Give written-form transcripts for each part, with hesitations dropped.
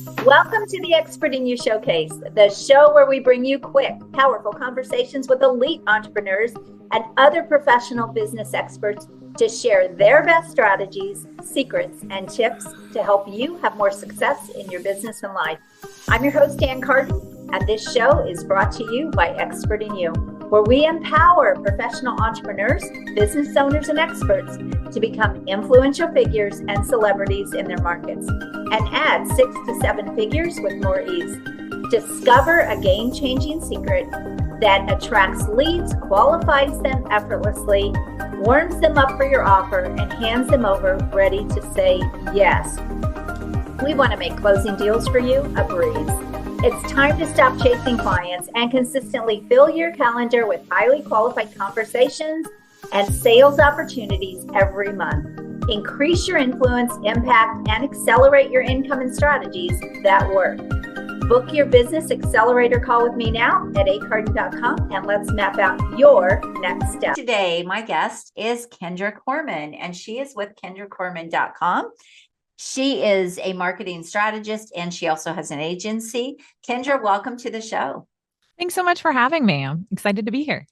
Welcome to the Expert in You Showcase, the show where we bring you quick, powerful conversations with elite entrepreneurs and other professional business experts to share their best strategies, secrets, and tips to help you have more success in your business and life. I'm your host, Carden, and this show is brought to you by Expert in You, where we empower professional entrepreneurs, business owners, and experts to become influential figures and celebrities in their markets and add 6 to 7 figures with more ease. Discover a game-changing secret that attracts leads, qualifies them effortlessly, warms them up for your offer, and hands them over ready to say yes. We want to make closing deals for you a breeze. It's time to stop chasing clients and consistently fill your calendar with highly qualified conversations and sales opportunities every month. Increase your influence, impact, and accelerate your income and strategies that work. Book your business accelerator call with me now at acarden.com and let's map out your next step. Today, my guest is Kendra Corman, and she is with kendracorman.com. She is a marketing strategist and she also has an agency. Kendra, welcome to the show. Thanks so much for having me. I'm excited to be here.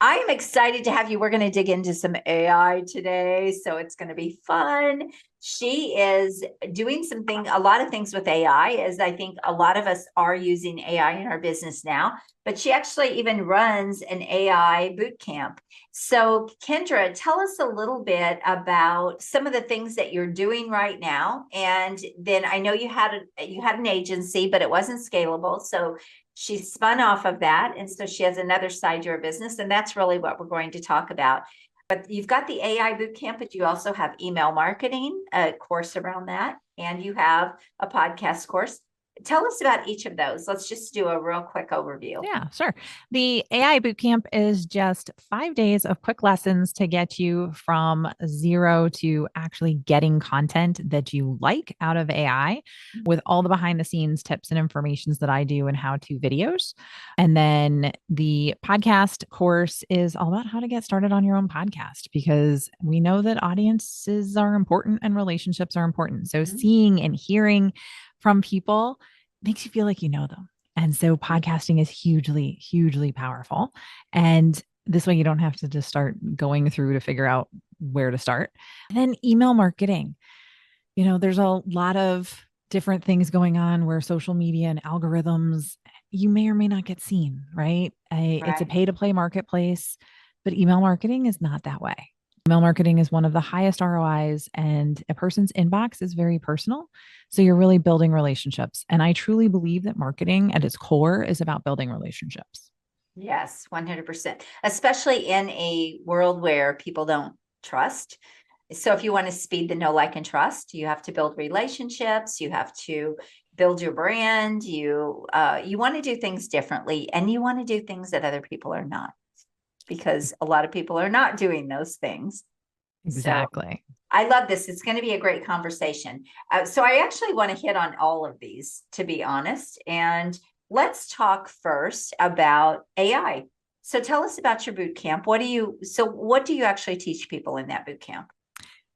I am excited to have you. We're going to dig into some AI today, so it's going to be fun. She is doing a lot of things with AI, as I think a lot of us are using AI in our business now, but she actually even runs an AI boot camp. So Kendra, tell us a little bit about some of the things that you're doing right now. And then I know you had an agency, but it wasn't scalable. So she spun off of that. And so she has another side to her business. And that's really what we're going to talk about. But you've got the AI bootcamp, but you also have email marketing, a course around that. And you have a podcast course. Tell us about each of those. Let's just do a real quick overview. Yeah, sure. The AI bootcamp is just 5 days of quick lessons to get you from zero to actually getting content that you like out of AI with all the behind the scenes tips and informations that I do and how to videos. And then the podcast course is all about how to get started on your own podcast, because we know that audiences are important and relationships are important. So seeing and hearing from people makes you feel like you know them. And so podcasting is hugely, hugely powerful. And this way you don't have to just start going through to figure out where to start. And then email marketing. There's a lot of different things going on where social media and algorithms, you may or may not get seen, right? It's a pay to play marketplace, but email marketing is not that way. Email marketing is one of the highest ROIs, and a person's inbox is very personal. So you're really building relationships. And I truly believe that marketing at its core is about building relationships. Yes, 100%, especially in a world where people don't trust. So if you want to speed the know, like, and trust, you have to build relationships. You have to build your brand. You want to do things differently, and you want to do things that other people are not, because a lot of people are not doing those things. Exactly. So I love this. It's going to be a great conversation. So I actually want to hit on all of these, to be honest. And let's talk first about AI. So tell us about your boot camp. What do you actually teach people in that boot camp?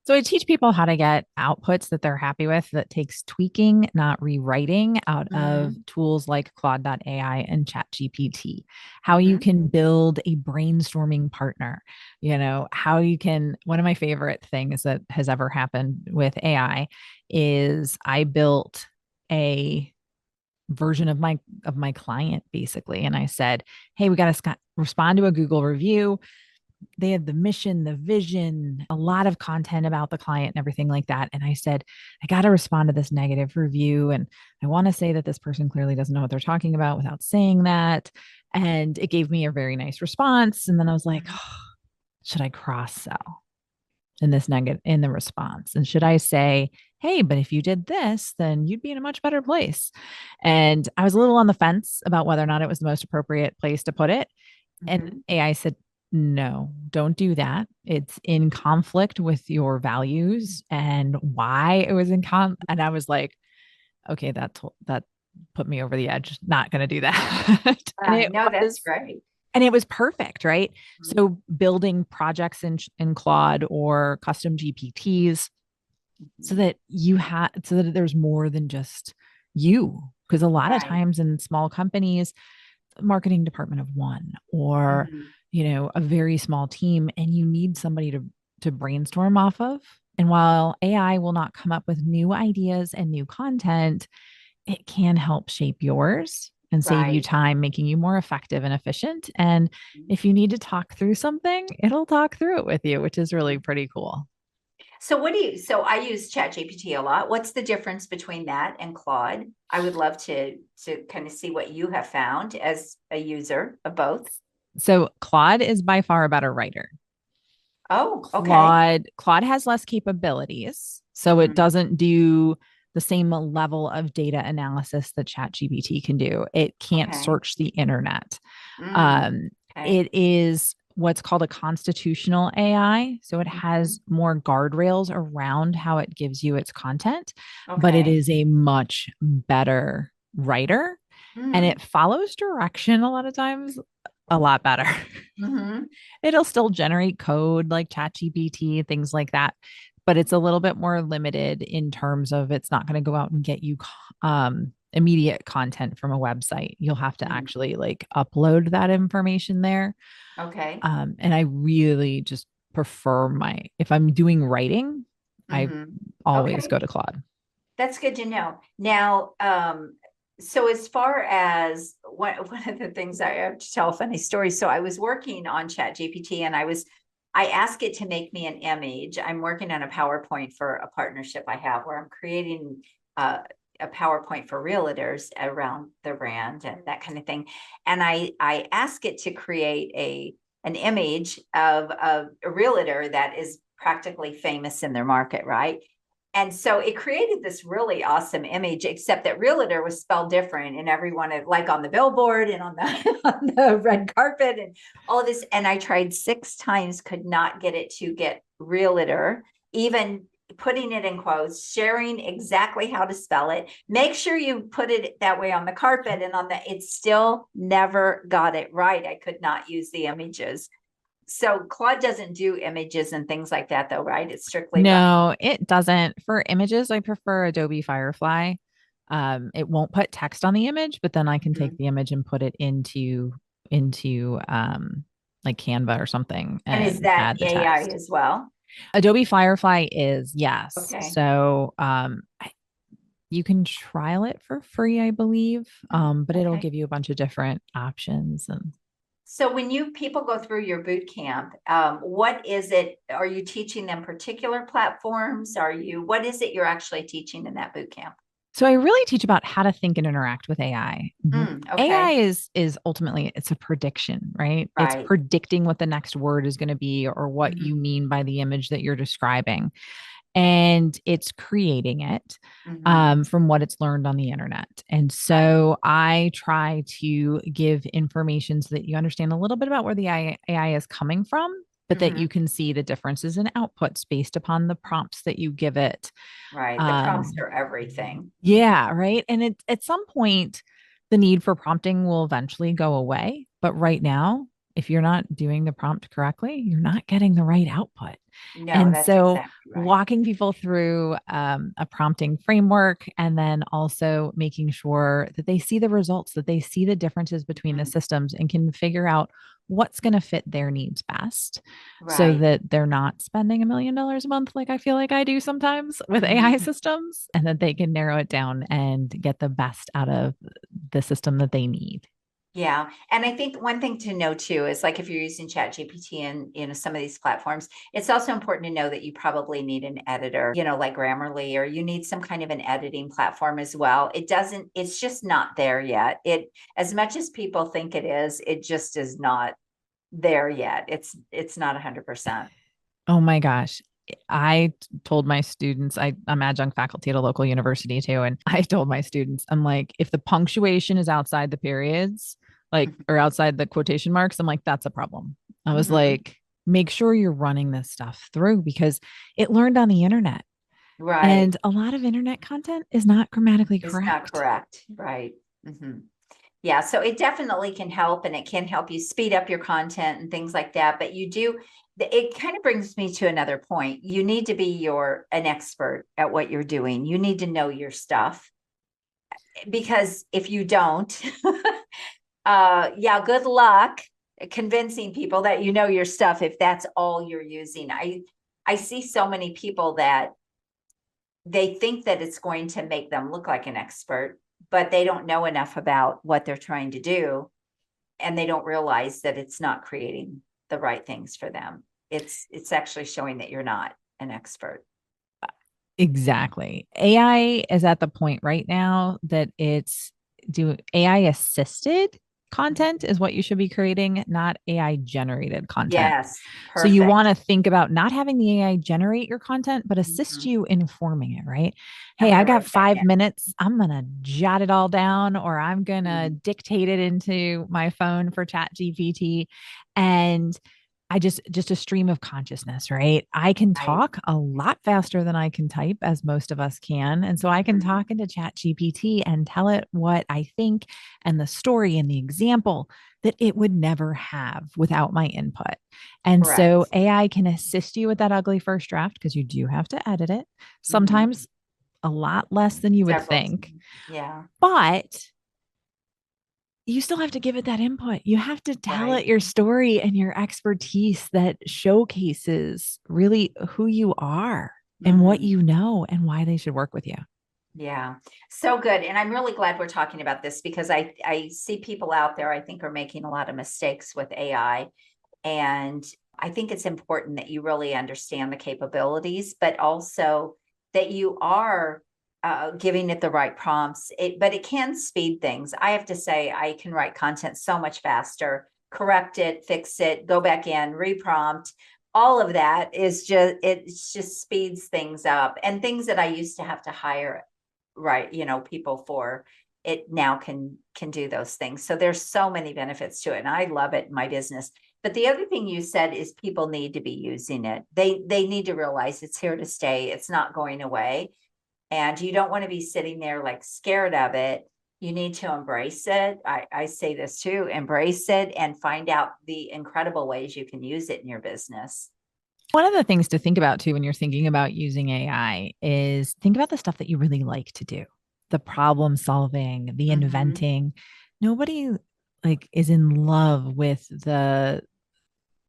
So I teach people how to get outputs that they're happy with that takes tweaking, not rewriting, out of tools like Claude.ai and ChatGPT. How you can build a brainstorming partner, how you can, one of my favorite things that has ever happened with AI is I built a version of my client basically. And I said, hey, we got to respond to a Google review. They had the mission, the vision, a lot of content about the client and everything like that. And I said, I got to respond to this negative review. And I want to say that this person clearly doesn't know what they're talking about without saying that. And it gave me a very nice response. And then I was like, should I cross sell in the response? And should I say, hey, but if you did this, then you'd be in a much better place. And I was a little on the fence about whether or not it was the most appropriate place to put it. And AI said, no, don't do that. It's in conflict with your values and why it was in and I was like, okay, that put me over the edge. Not going to do that. That's great. And it was perfect, right? So building projects in Claude or custom GPTs so that there's more than just you. Because a lot of Right. times in small companies, marketing department of one, or Mhm. a very small team, and you need somebody to brainstorm off of. And while AI will not come up with new ideas and new content, it can help shape yours and save you Right. time, making you more effective and efficient. And if you need to talk through something, it'll talk through it with you, which is really pretty cool. So I use ChatGPT a lot. What's the difference between that and Claude? I would love to kind of see what you have found as a user of both. So Claude is by far a better writer. Oh, okay. Claude has less capabilities, so it Mm-hmm. doesn't do the same level of data analysis that ChatGPT can do. It can't Okay. search the internet. Mm, Um, okay. it is what's called a constitutional AI. So it Mm-hmm. has more guardrails around how it gives you its content, but it Okay. is a much better writer, and Mm, it follows direction a lot of times a lot better. mm-hmm. It'll still generate code like ChatGPT, things like that, but it's a little bit more limited in terms of it's not going to go out and get you immediate content from a website. You'll have to Mm, actually like upload that information there. okay. And I really just prefer if I'm doing writing, I Mm-hmm. always Okay. go to Claude. That's good to know. Now, so as far as one of the things I have to tell a funny story. So I was working on Chat GPT and I asked it to make me an image. I'm working on a PowerPoint for a partnership I have where I'm creating a PowerPoint for realtors around the brand and that kind of thing. And I ask it to create an image of a realtor that is practically famous in their market, right? And so it created this really awesome image, except that realtor was spelled different in every one of, like on the billboard and on the on the red carpet and all of this. And I tried 6 times, could not get it to get realtor, even putting it in quotes, sharing exactly how to spell it. Make sure you put it that way on the carpet and on the, it still never got it right. I could not use the images. So Claude doesn't do images and things like that though, right? It's strictly writing. No, it doesn't. For images, I prefer Adobe Firefly. It won't put text on the image, but then I can take Mhm. the image and put it into like Canva or something And is and that add the AI text. as well? Adobe Firefly is, yes. Okay. So you can trial it for free, I believe. But it'll Okay. give you a bunch of different options. And So when people go through your boot camp, what is it? Are you teaching them particular platforms? What is it you're actually teaching in that boot camp? so I really teach about how to think and interact with AI. AI Okay. is ultimately it's a prediction, right? It's Right. predicting what the next word is going to be or what you Mm-hmm. mean by the image that you're describing. And it's creating it Mm-hmm. from what it's learned on the internet. And Right. so I try to give information so that you understand a little bit about where the AI is coming from, but that Mm-hmm. you can see the differences in outputs based upon the prompts that you give it. Right. The prompts Um, are everything. yeah, right. And at some point, the need for prompting will eventually go away. But right now, if you're not doing the prompt correctly, you're not getting the right output. No, And that's so, exactly right. walking people through a prompting framework and then also making sure that they see the results, that they see the differences between the Mhm. systems and can figure out what's going to fit their needs best so Right. that they're not spending $1 million a month like I feel like I do sometimes with AI Mhm. systems, and that they can narrow it down and get the best out of the system that they need. Yeah. And I think one thing to know too is like if you're using Chat GPT and some of these platforms, it's also important to know that you probably need an editor, like Grammarly, or you need some kind of an editing platform as well. It's just not there yet. As much as people think it just is not there yet. It's not 100%. Oh my gosh. I told my students, I'm adjunct faculty at a local university too. And I told my students, I'm like, if the punctuation is outside the periods, like, or outside the quotation marks, I'm like, that's a problem. I was Mm-hmm. like, make sure you're running this stuff through because it learned on the internet. Right. And a lot of internet content is not grammatically It's not correct. correct. Right. Mm-hmm. Yeah, so it definitely can help and it can help you speed up your content and things like that. But it kind of brings me to another point. You need to be an expert at what you're doing. You need to know your stuff. because if you don't, yeah, good luck convincing people that you know your stuff if that's all you're using. I see so many people that they think that it's going to make them look like an expert, but they don't know enough about what they're trying to do, and they don't realize that it's not creating the right things for them. It's actually showing that you're not an expert. Exactly. AI is at the point right now that it's AI assisted content is what you should be creating, not AI generated content. Yes, So you want perfect. to think about not having the AI generate your content, but assist Mhm. you in forming it, right? I'm Hey, going I to got write that 5 minutes. I'm going to jot it all down, or I'm going to down. dictate it into my phone for Chat GPT. And I just a stream of consciousness, right? I can Right. talk a lot faster than I can type, as most of us can. And so I can Mhm. talk into Chat GPT and tell it what I think and the story and the example that it would never have without my input. And so Correct. AI can assist you with that ugly first draft because you do have to edit it. Mhm. Sometimes a lot less than you would Several think, times. Yeah. but you still have to give it that input. You have to tell Right. it your story and your expertise that showcases really who you are and what Mhm. you know and why they should work with you. Yeah. So good. And I'm really glad we're talking about this because I see people out there I think are making a lot of mistakes with AI. And I think it's important that you really understand the capabilities, but also that you are giving it the right prompts. But it can speed things. I have to say, I can write content so much faster, correct it, fix it, go back in, reprompt. All of that is just, it just speeds things up. And things that I used to have to hire, right, people for, it now can do those things. So there's so many benefits to it, and I love it in my business. But the other thing you said is people need to be using it. They need to realize it's here to stay. It's not going away. And you don't want to be sitting there like scared of it. You need to embrace it. I say this too, embrace it and find out the incredible ways you can use it in your business. One of the things to think about too when you're thinking about using AI is think about the stuff that you really like to do. The problem solving, the Mm-hmm. inventing. Nobody like is in love with the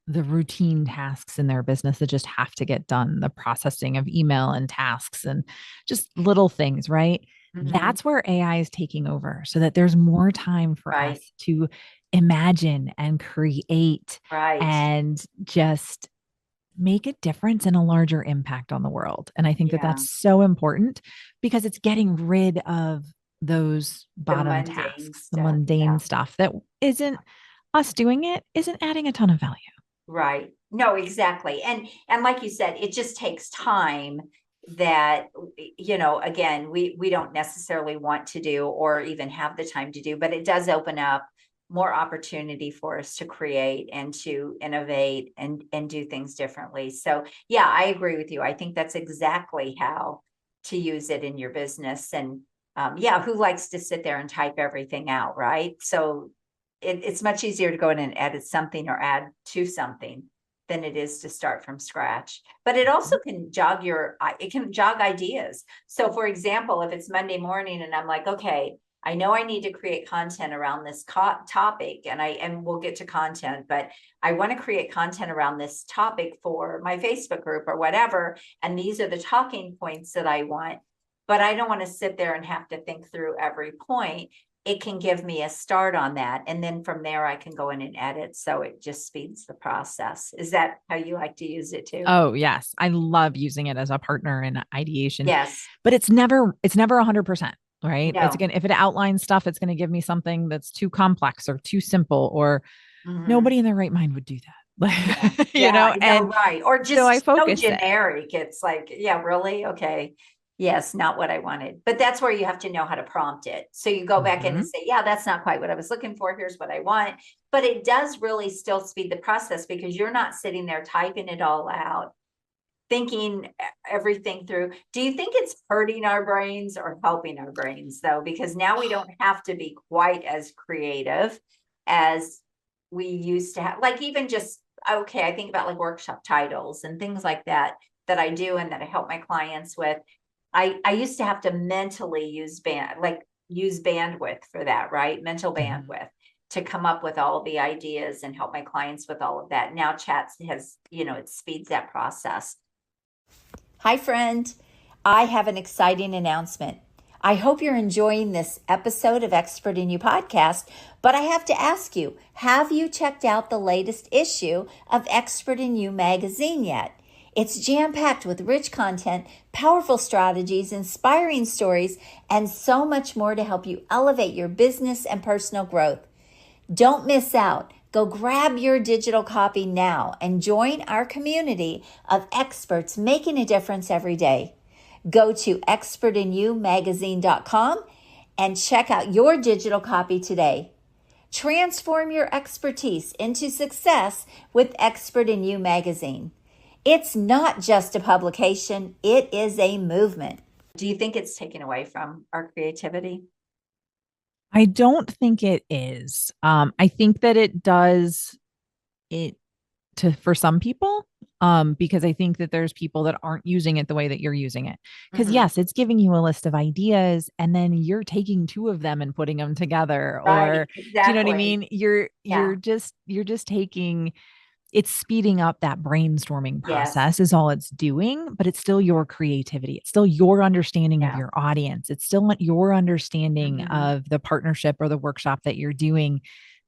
routine tasks in their business that just have to get done, the processing of email and tasks and just little things, right? Mm-hmm. That's where AI is taking over so that there's more time for us Right. to imagine and create Right. and just make a difference and a larger impact on the world. And I think that Yeah. that's so important because it's getting rid of those The bottom mundane tasks, the stuff. mundane Yeah. stuff that isn't us doing it, isn't adding a ton of value. Right. No, exactly. And like you said, it just takes time that again, we don't necessarily want to do or even have the time to do, but it does open up more opportunity for us to create and to innovate and do things differently. So, yeah, I agree with you. I think that's exactly how to use it in your business. And yeah, who likes to sit there and type everything out, right? So it's much easier to go in and edit something or add to something than it is to start from scratch. But it also can jog ideas. So for example, if it's Monday morning and I'm like, okay, I know I need to create content around this topic, and we'll get to content, but I want to create content around this topic for my Facebook group or whatever. And these are the talking points that I want, but I don't want to sit there and have to think through every point. It can give me a start on that. And then from there, I can go in and edit. So it just speeds the process. Is that how you like to use it too? Oh, yes. I love using it as a partner in ideation, Yes. but it's never 100%, right? It's No. again, if it outlines stuff, it's going to give me something that's too complex or too simple, or Mm-hmm. nobody in their right mind would do Yeah. that. Yeah. No, And right. Or so I just so focus it. generic. It's like, yeah, really? Okay. Yes, not what I wanted. But that's where you have to know how to prompt it. So you go back in and Mhm. say, yeah, that's not quite what I was looking for. Here's what I want. But it does really still speed the process because you're not sitting there typing it all out, thinking everything through. Do you think it's hurting our brains or helping our brains though? Because now we don't have to be quite as creative as we used to have. Like even just, okay, I think about like workshop titles and things like that that I do and that I help my clients with. I used to have to mentally use use bandwidth for that, right? Mental bandwidth to come up with all of the ideas and help my clients with all of that. Now chat has, it speeds that process. Hi, friend. I have an exciting announcement. I hope you're enjoying this episode of Expert in You podcast, but I have to ask you, have you checked out the latest issue of Expert in You magazine yet? It's jam-packed with rich content, powerful strategies, inspiring stories, and so much more to help you elevate your business and personal growth. Don't miss out. Go grab your digital copy now and join our community of experts making a difference every day. Go to expertinyoumagazine.com and check out your digital copy today. Transform your expertise into success with Expert in You magazine. It's not just a publication, it is a movement. Do you think it's taken away from our creativity? I don't think it is. I think that it does it for some people, because I think that there's people that aren't using it the way that you're using it. Because yes, it's giving you a list of ideas and then you're taking two of them and putting them together. Right, or exactly. Do you know what I mean? You're just taking, it's speeding up that brainstorming process is all it's doing, but it's still your creativity. It's still your understanding of your audience. It's still your understanding of the partnership or the workshop that you're doing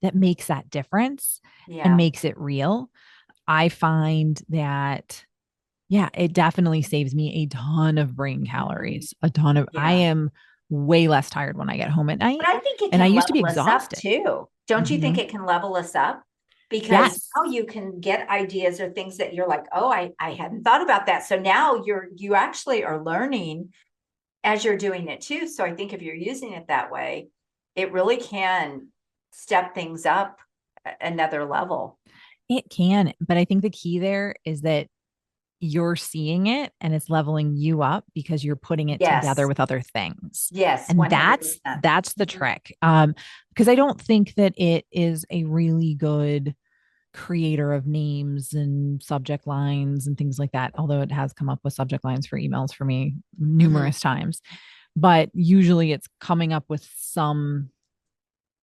that makes that difference and makes it real. I find that, it definitely saves me a ton of brain calories, I am way less tired when I get home at night. But I think it and can I used to be level us exhausted up too. Don't you think it can level us up? Because now you can get ideas or things that you're like, oh, I hadn't thought about that. So now you actually are learning as you're doing it too. So I think if you're using it that way, it really can step things up another level. It can, but I think the key there is that you're seeing it and it's leveling you up because you're putting it together with other things. Yes. And 100%. that's the trick. Because I don't think that it is a really good creator of names and subject lines and things like that. Although it has come up with subject lines for emails for me numerous times, but usually it's coming up with some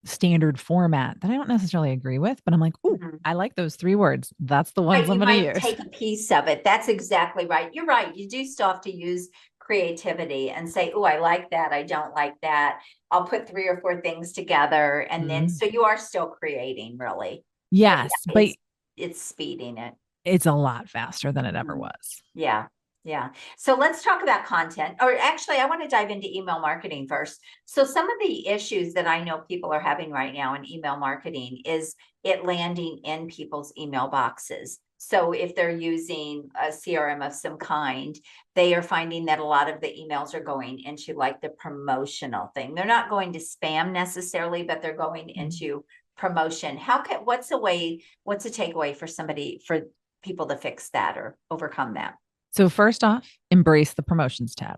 standard format that I don't necessarily agree with, but I'm like, oh, I like those 3 words. That's the ones I'm going to use. Take a piece of it. That's exactly right. You're right. You do still have to use creativity and say, oh, I like that. I don't like that. I'll put 3 or 4 things together. And then, so you are still creating, really. Yes, but it's speeding it. It's a lot faster than it ever was. Yeah. Yeah. So let's talk about content. Or actually, I want to dive into email marketing first. So some of the issues that I know people are having right now in email marketing is it landing in people's email boxes. So if they're using a CRM of some kind, they are finding that a lot of the emails are going into like the promotional thing. They're not going to spam necessarily, but they're going into promotion. What's a takeaway for people to fix that or overcome that? So first off, embrace the promotions tab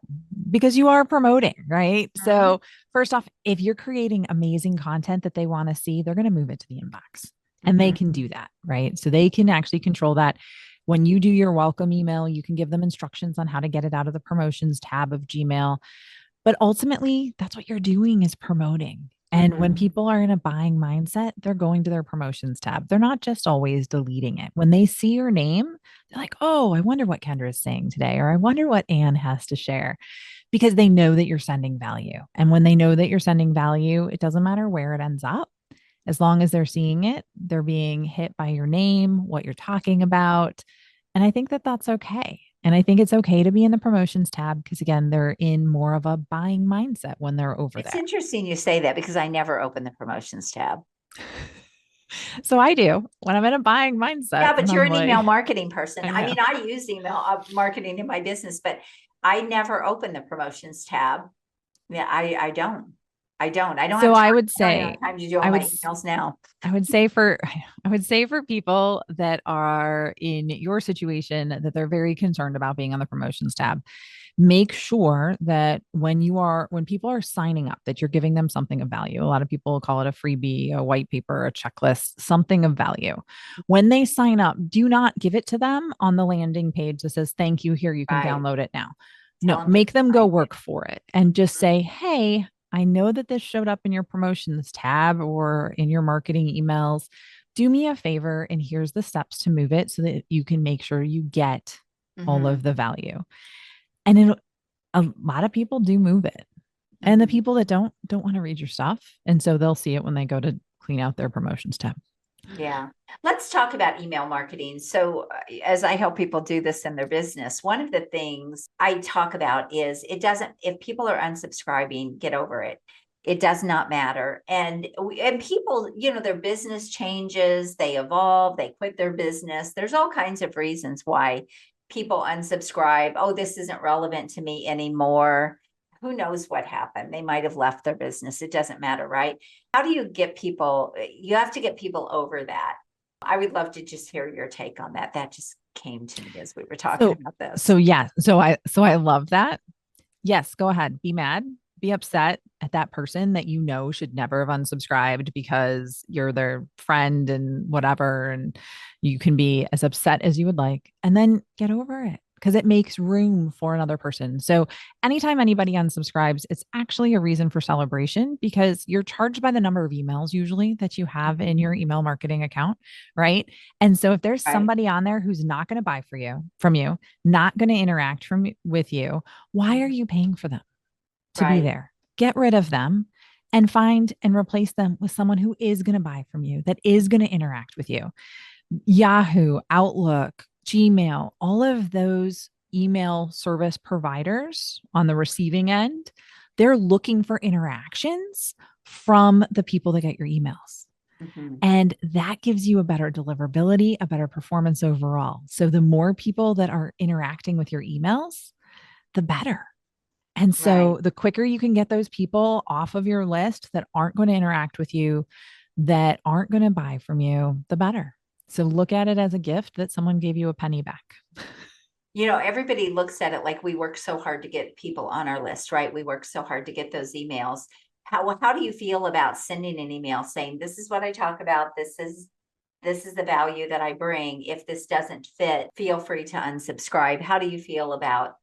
because you are promoting, right? So first off, if you're creating amazing content that they want to see, they're going to move it to the inbox and they can do that, right? So they can actually control that. When you do your welcome email, you can give them instructions on how to get it out of the promotions tab of Gmail. But ultimately, that's what you're doing is promoting. And when people are in a buying mindset, they're going to their promotions tab. They're not just always deleting it. When they see your name, they're like, oh, I wonder what Kendra is saying today, or I wonder what Anne has to share, because they know that you're sending value. And when they know that you're sending value, it doesn't matter where it ends up. As long as they're seeing it, they're being hit by your name, what you're talking about. And I think that that's okay. And I think it's okay to be in the promotions tab because, again, they're in more of a buying mindset when they're over there. It's interesting you say that because I never open the promotions tab. So I do when I'm in a buying mindset. Yeah, but you're an email marketing person. I mean, I use email marketing in my business, but I never open the promotions tab. Yeah, I don't. So I would say time to do all my emails now. I would say for people that are in your situation that they're very concerned about being on the promotions tab, make sure that when people are signing up, that you're giving them something of value. A lot of people call it a freebie, a white paper, a checklist, something of value. When they sign up, do not give it to them on the landing page that says, thank you, here, you can download it now. No, make them go work for it and just say, hey, I know that this showed up in your promotions tab or in your marketing emails. Do me a favor, and here's the steps to move it so that you can make sure you get all of the value. And a lot of people do move it. And the people that don't want to read your stuff. And so they'll see it when they go to clean out their promotions tab. Yeah. Let's talk about email marketing. So as I help people do this in their business, one of the things I talk about is if people are unsubscribing, get over it. It does not matter. And people, their business changes, they evolve, they quit their business. There's all kinds of reasons why people unsubscribe. Oh, this isn't relevant to me anymore. Who knows what happened? They might have left their business. It doesn't matter, right? How do you get people? You have to get people over that. I would love to just hear your take on that. That just came to me as we were talking about this. So yeah, so I love that. Yes, go ahead. Be mad, be upset at that person that you know should never have unsubscribed because you're their friend and whatever. And you can be as upset as you would like, and then get over it because it makes room for another person. So anytime anybody unsubscribes, it's actually a reason for celebration because you're charged by the number of emails usually that you have in your email marketing account, right? And so if there's somebody on there who's not going to buy from you, not going to interact with you, why are you paying for them to be there? Get rid of them and find and replace them with someone who is going to buy from you, that is going to interact with you. Yahoo, Outlook, Gmail, all of those email service providers on the receiving end, they're looking for interactions from the people that get your emails. And that gives you a better deliverability, a better performance overall. So the more people that are interacting with your emails, the better. And so the quicker you can get those people off of your list that aren't going to interact with you, that aren't going to buy from you, the better. So look at it as a gift that someone gave you a penny back. Everybody looks at it like we work so hard to get people on our list, right? We work so hard to get those emails. How do you feel about sending an email saying, this is what I talk about. This is the value that I bring. If this doesn't fit, feel free to unsubscribe. How do you feel about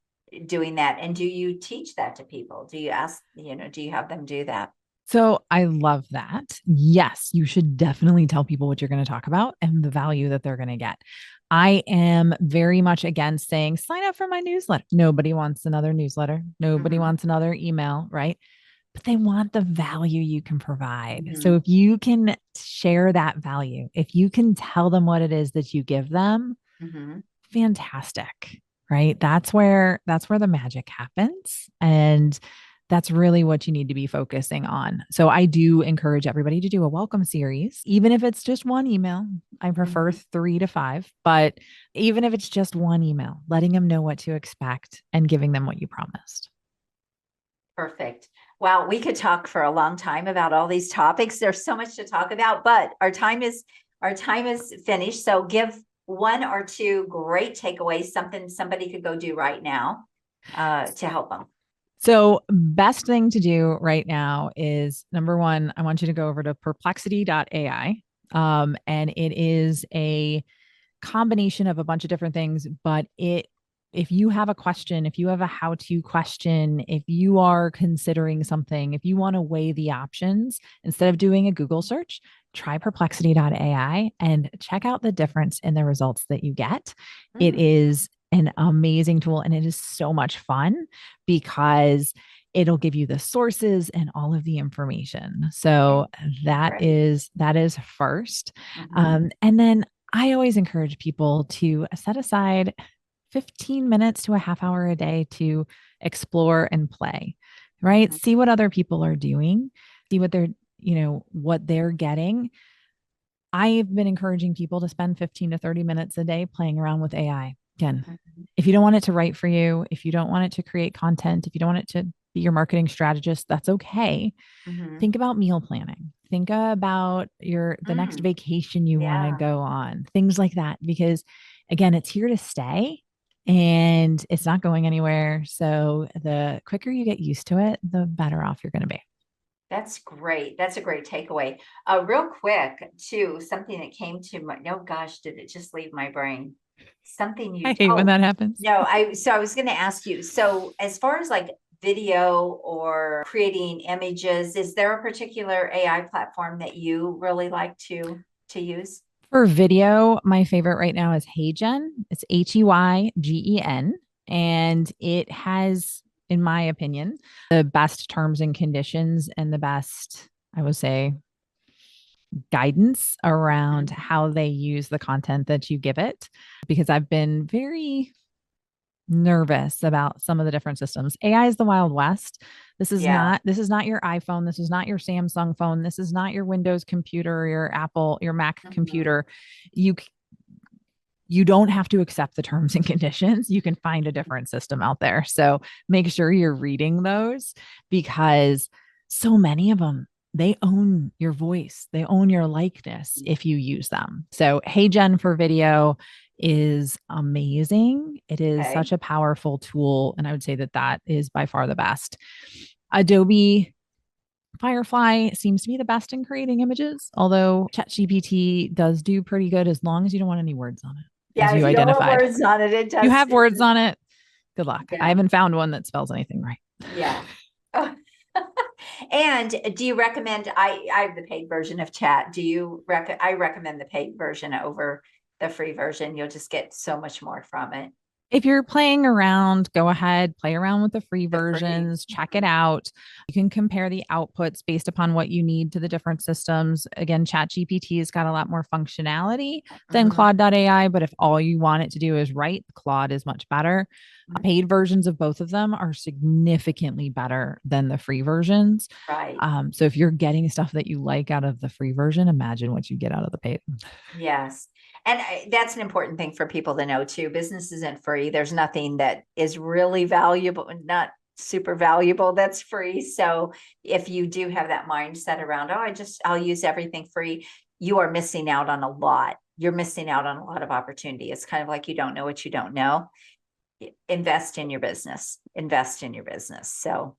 doing that? And do you teach that to people? Do you ask, do you have them do that? So I love that. Yes, you should definitely tell people what you're going to talk about and the value that they're going to get. I am very much against saying, sign up for my newsletter. Nobody wants another newsletter. Nobody wants another email, right? But they want the value you can provide. So if you can share that value, if you can tell them what it is that you give them, fantastic, right? That's where the magic happens. And that's really what you need to be focusing on. So I do encourage everybody to do a welcome series, even if it's just one email. I prefer 3 to 5, but even if it's just one email, letting them know what to expect and giving them what you promised. Perfect. Wow, we could talk for a long time about all these topics. There's so much to talk about, but our time is finished. So give 1 or 2 great takeaways, something somebody could go do right now to help them. So best thing to do right now is, number 1, I want you to go over to perplexity.ai. And it is a combination of a bunch of different things, but if you have a question, if you have a how-to question, if you are considering something, if you want to weigh the options, instead of doing a Google search, try perplexity.ai and check out the difference in the results that you get. It is an amazing tool and it is so much fun because it'll give you the sources and all of the information. So that is first. And then I always encourage people to set aside 15 minutes to a half hour a day to explore and play, right? See what other people are doing, see what they're getting. I've been encouraging people to spend 15 to 30 minutes a day playing around with AI. Again, if you don't want it to write for you, if you don't want it to create content, if you don't want it to be your marketing strategist, that's okay. Think about meal planning. Think about the next vacation you want to go on, things like that, because again, it's here to stay and it's not going anywhere. So the quicker you get used to it, the better off you're going to be. That's great. That's a great takeaway. Real quick too, something that came to my, oh gosh, did it just leave my brain? Something you I hate when that happens. No, I was going to ask you. So as far as like video or creating images, is there a particular AI platform that you really like to use? For video, my favorite right now is HeyGen. It's HeyGen. And it has, in my opinion, the best terms and conditions and the best, I would say, guidance around how they use the content that you give it. Because I've been very nervous about some of the different systems. AI is the Wild West. This is not your iPhone. This is not your Samsung phone. This is not your Windows computer, your Apple, your Mac computer. You don't have to accept the terms and conditions. You can find a different system out there. So make sure you're reading those, because so many of them, they own your voice. They own your likeness if you use them. So HeyGen for video is amazing. It is such a powerful tool. And I would say that that is by far the best. Adobe Firefly seems to be the best in creating images, although ChatGPT does do pretty good as long as you don't want any words on it. Yeah, you identified. Don't want words on it. It does. You have words on it. Good luck. Yeah. I haven't found one that spells anything right. Yeah. Oh. And do you recommend, I have the paid version of Chat. I recommend the paid version over the free version. You'll just get so much more from it. If you're playing around, go ahead, play around with the free versions, check it out. You can compare the outputs based upon what you need to the different systems. Again, ChatGPT has got a lot more functionality than Claude.ai, but if all you want it to do is write, Claude is much better. Paid versions of both of them are significantly better than the free versions. Right. So if you're getting stuff that you like out of the free version, imagine what you get out of the paid. Yes. And that's an important thing for people to know too. Business isn't free. There's nothing that is really valuable, not super valuable, that's free. So if you do have that mindset around, I'll use everything free, you are missing out on a lot. You're missing out on a lot of opportunity. It's kind of like you don't know what you don't know. Invest in your business. So,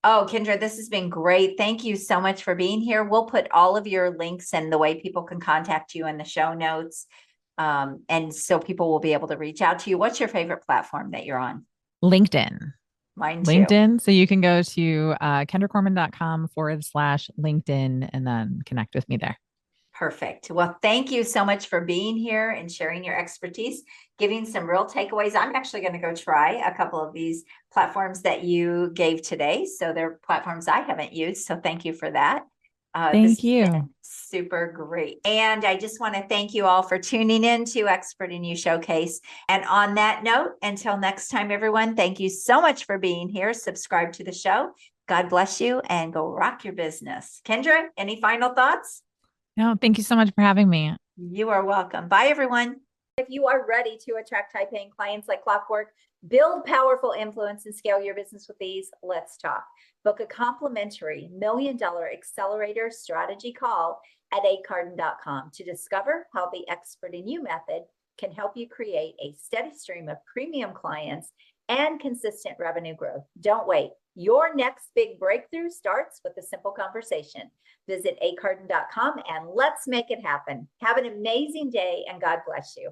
Kendra, this has been great. Thank you so much for being here. We'll put all of your links and the way people can contact you in the show notes. And so people will be able to reach out to you. What's your favorite platform that you're on? LinkedIn. Mine too. LinkedIn. So you can go to kendracorman.com/LinkedIn and then connect with me there. Perfect. Well, thank you so much for being here and sharing your expertise, giving some real takeaways. I'm actually going to go try a couple of these platforms that you gave today. So they're platforms I haven't used. So thank you for that. Thank you. Super great. And I just want to thank you all for tuning in to Expert in You Showcase. And on that note, until next time, everyone, thank you so much for being here. Subscribe to the show. God bless you and go rock your business. Kendra, any final thoughts? No, thank you so much for having me. You are welcome. Bye, everyone. If you are ready to attract high-paying clients like clockwork, build powerful influence and scale your business with ease, let's talk. Book a complimentary $1 Million Accelerator Strategy call at acarden.com to discover how the Expert in You method can help you create a steady stream of premium clients and consistent revenue growth. Don't wait. Your next big breakthrough starts with a simple conversation. Visit acarden.com and let's make it happen. Have an amazing day and God bless you.